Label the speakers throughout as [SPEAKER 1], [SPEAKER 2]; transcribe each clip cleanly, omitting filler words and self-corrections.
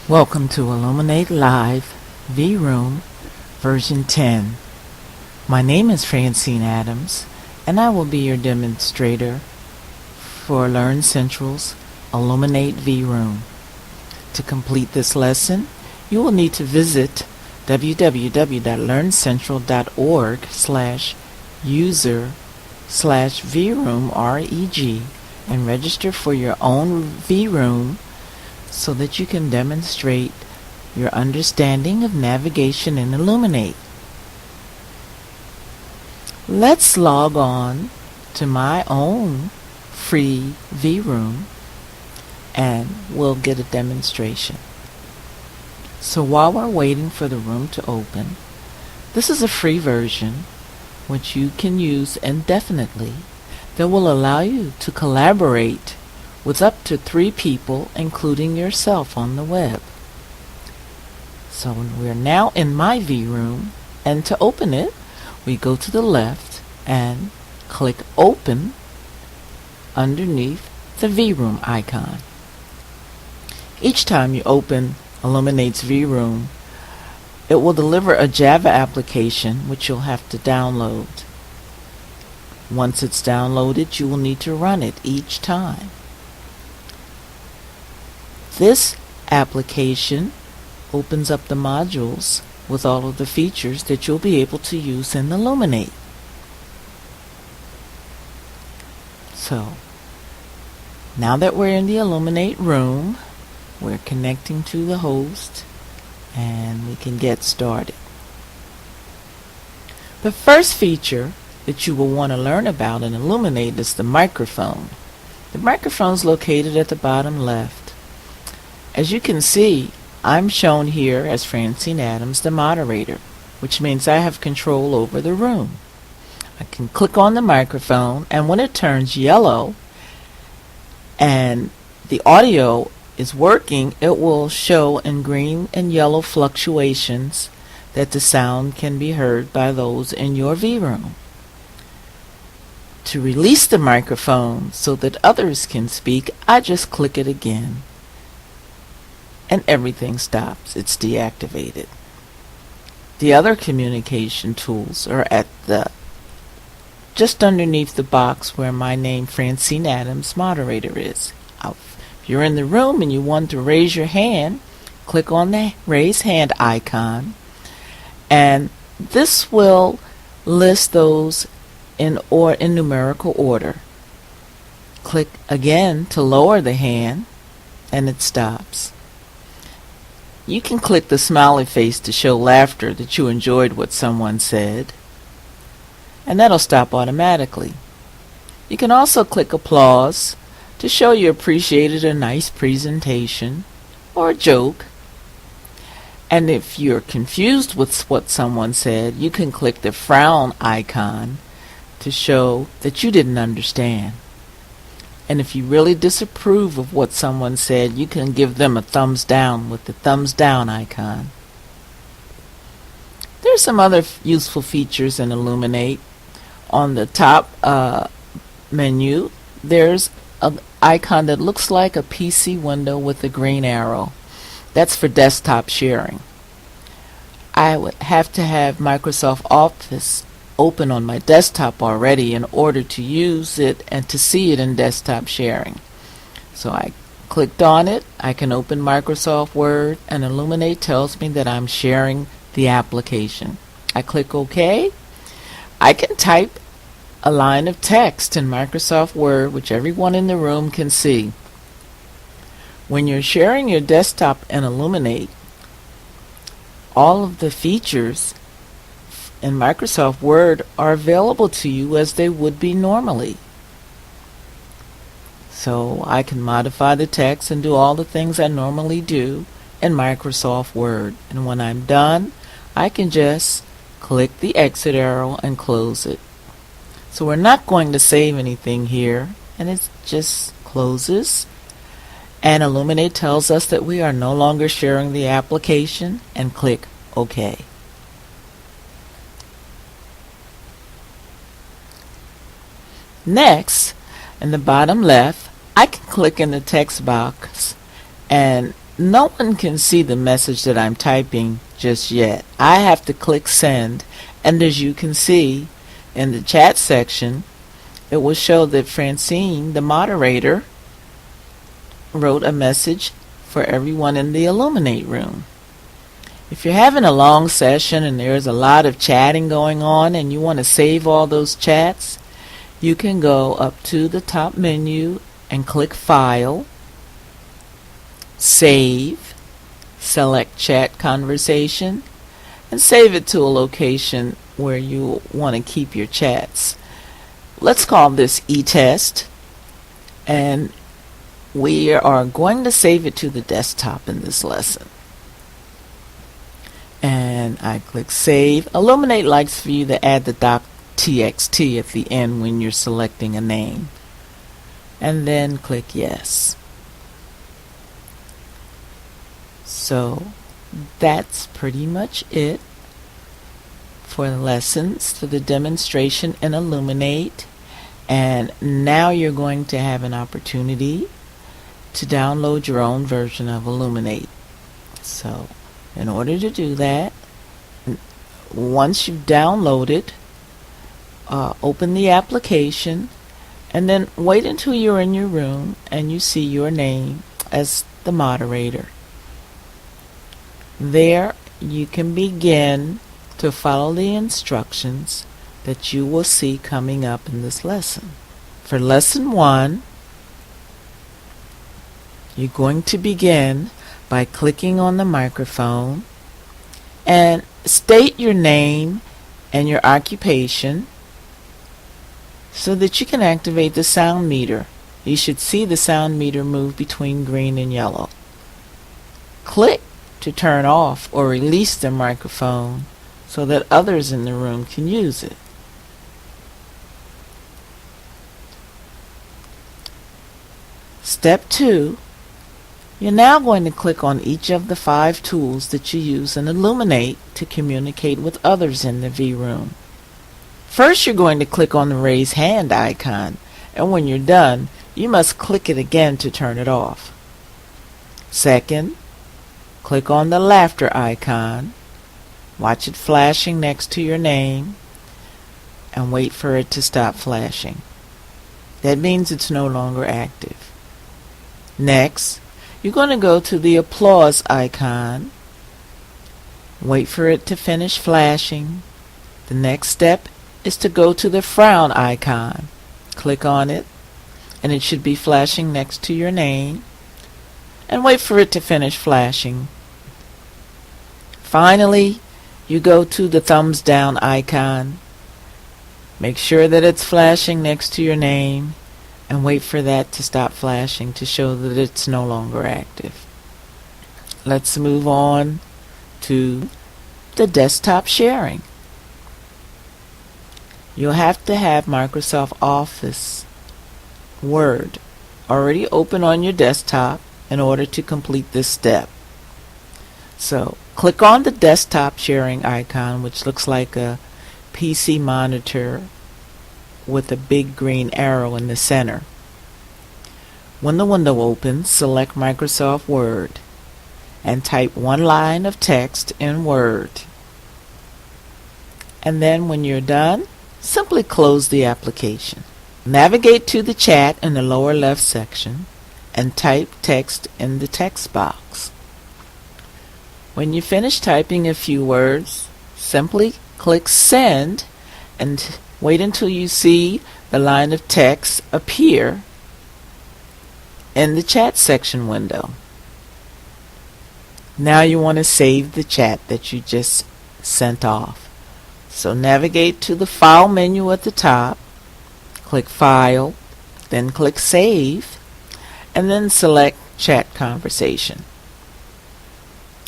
[SPEAKER 1] Welcome to Illuminate Live V-Room version 10. My name is Francine Adams, and I will be your demonstrator for Learn Central's Illuminate V-Room. To complete this lesson, you will need to visit www.learncentral.org/user/VRoom and register for your own V-Room so that you can demonstrate your understanding of navigation in Illuminate. Let's log on to my own free V-Room and we'll get a demonstration. So while we're waiting for the room to open, this is a free version which you can use indefinitely that will allow you to collaborate with up to 3 people, including yourself, on the web. So we're now in my V-Room, and to open it, we go to the left and click Open underneath the V-Room icon. Each time you open Illuminate's V-Room, it will deliver a Java application which you'll have to download. Once it's downloaded, you will need to run it each time. This application opens up the modules with all of the features that you'll be able to use in Illuminate. So, now that we're in the Illuminate room, we're connecting to the host and we can get started. The first feature that you will want to learn about in Illuminate is the microphone. The microphone is located at the bottom left. As you can see, I'm shown here as Francine Adams, the moderator, which means I have control over the room. I can click on the microphone, and when it turns yellow and the audio is working, it will show in green and yellow fluctuations that the sound can be heard by those in your V-Room. To release the microphone so that others can speak, I just click it again. And everything stops. It's deactivated. The other communication tools are at just underneath the box where my name, Francine Adams, moderator, is. If you're in the room and you want to raise your hand, click on the raise hand icon, and this will list those in numerical order. Click again to lower the hand, and it stops. You can click the smiley face to show laughter that you enjoyed what someone said, and that'll stop automatically. You can also click applause to show you appreciated a nice presentation or a joke. And if you're confused with what someone said, you can click the frown icon to show that you didn't understand. And if you really disapprove of what someone said, you can give them a thumbs down with the thumbs down icon. There's some other useful features in Illuminate. On the top menu, there's an icon that looks like a PC window with a green arrow. That's for desktop sharing. I would have to have Microsoft Office open on my desktop already in order to use it and to see it in desktop sharing. So I clicked on it. I can open Microsoft Word, and Illuminate tells me that I'm sharing the application. I click OK. I can type a line of text in Microsoft Word which everyone in the room can see. When you're sharing your desktop in Illuminate, all of the features in Microsoft Word are available to you as they would be normally. So I can modify the text and do all the things I normally do in Microsoft Word. And when I'm done, I can just click the exit arrow and close it. So we're not going to save anything here, and it just closes. And Illuminate tells us that we are no longer sharing the application, and click OK. Next, in the bottom left, I can click in the text box and no one can see the message that I'm typing just yet. I have to click send, and as you can see in the chat section, it will show that Francine, the moderator, wrote a message for everyone in the Illuminate room. If you're having a long session and there's a lot of chatting going on and you want to save all those chats, you can go up to the top menu and click File, Save, select Chat Conversation, and save it to a location where you want to keep your chats. Let's call this e-test, and we are going to save it to the desktop in this lesson. And I click Save. Illuminate likes for you to add the .txt at the end when you're selecting a name. And then click Yes. So that's pretty much it for the lessons, for the demonstration in Illuminate. And now you're going to have an opportunity to download your own version of Illuminate. So in order to do that, once you've downloaded, open the application and then wait until you're in your room and you see your name as the moderator. There you can begin to follow the instructions that you will see coming up in this lesson. For lesson 1, you're going to begin by clicking on the microphone and state your name and your occupation so that you can activate the sound meter. You should see the sound meter move between green and yellow. Click to turn off or release the microphone so that others in the room can use it. Step 2, you're now going to click on each of the 5 tools that you use in Illuminate to communicate with others in the V room. First, you're going to click on the raise hand icon, and when you're done, you must click it again to turn it off. Second, click on the laughter icon, watch it flashing next to your name, and wait for it to stop flashing. That means it's no longer active. Next, you're going to go to the applause icon, wait for it to finish flashing. The next step is to go to the frown icon. Click on it, and it should be flashing next to your name, and wait for it to finish flashing. Finally, you go to the thumbs down icon. Make sure that it's flashing next to your name, and wait for that to stop flashing to show that it's no longer active. Let's move on to the desktop sharing. You'll have to have Microsoft Office Word already open on your desktop in order to complete this step. So click on the desktop sharing icon, which looks like a PC monitor with a big green arrow in the center. When the window opens, select Microsoft Word and type one line of text in Word. And then when you're done, simply close the application. Navigate to the chat in the lower left section and type text in the text box. When you finish typing a few words, simply click send and wait until you see the line of text appear in the chat section window. Now you want to save the chat that you just sent off. So navigate to the File menu at the top, click File, then click Save, and then select Chat Conversation.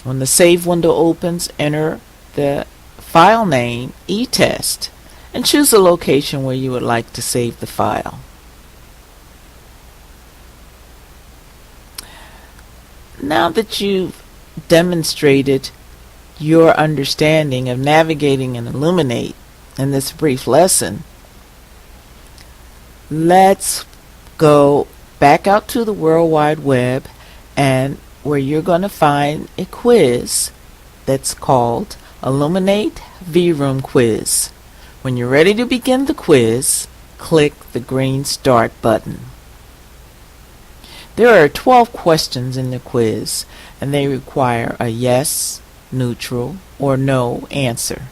[SPEAKER 1] When the Save window opens, enter the file name e-test and choose the location where you would like to save the file. Now that you've demonstrated your understanding of navigating and Illuminate in this brief lesson, let's go back out to the World Wide Web and where you're going to find a quiz that's called Illuminate V-Room Quiz. When you're ready to begin the quiz, click the green Start button. There are 12 questions in the quiz, and they require a yes, neutral, or no answer.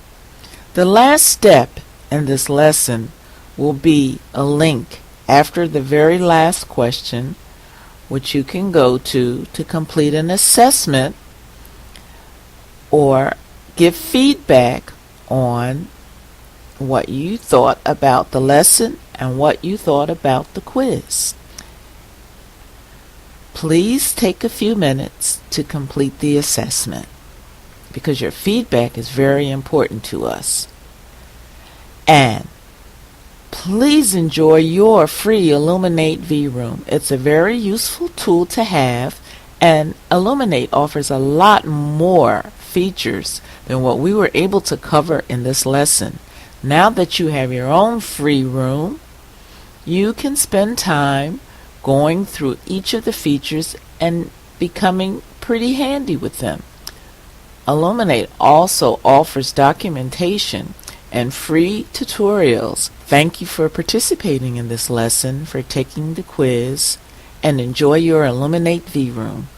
[SPEAKER 1] The last step in this lesson will be a link after the very last question, which you can go to complete an assessment or give feedback on what you thought about the lesson and what you thought about the quiz. Please take a few minutes to complete the assessment because your feedback is very important to us. And please enjoy your free Illuminate V-Room. It's a very useful tool to have, and Illuminate offers a lot more features than what we were able to cover in this lesson. Now that you have your own free room, you can spend time going through each of the features and becoming pretty handy with them. Illuminate also offers documentation and free tutorials. Thank you for participating in this lesson, for taking the quiz, and enjoy your Illuminate V-Room.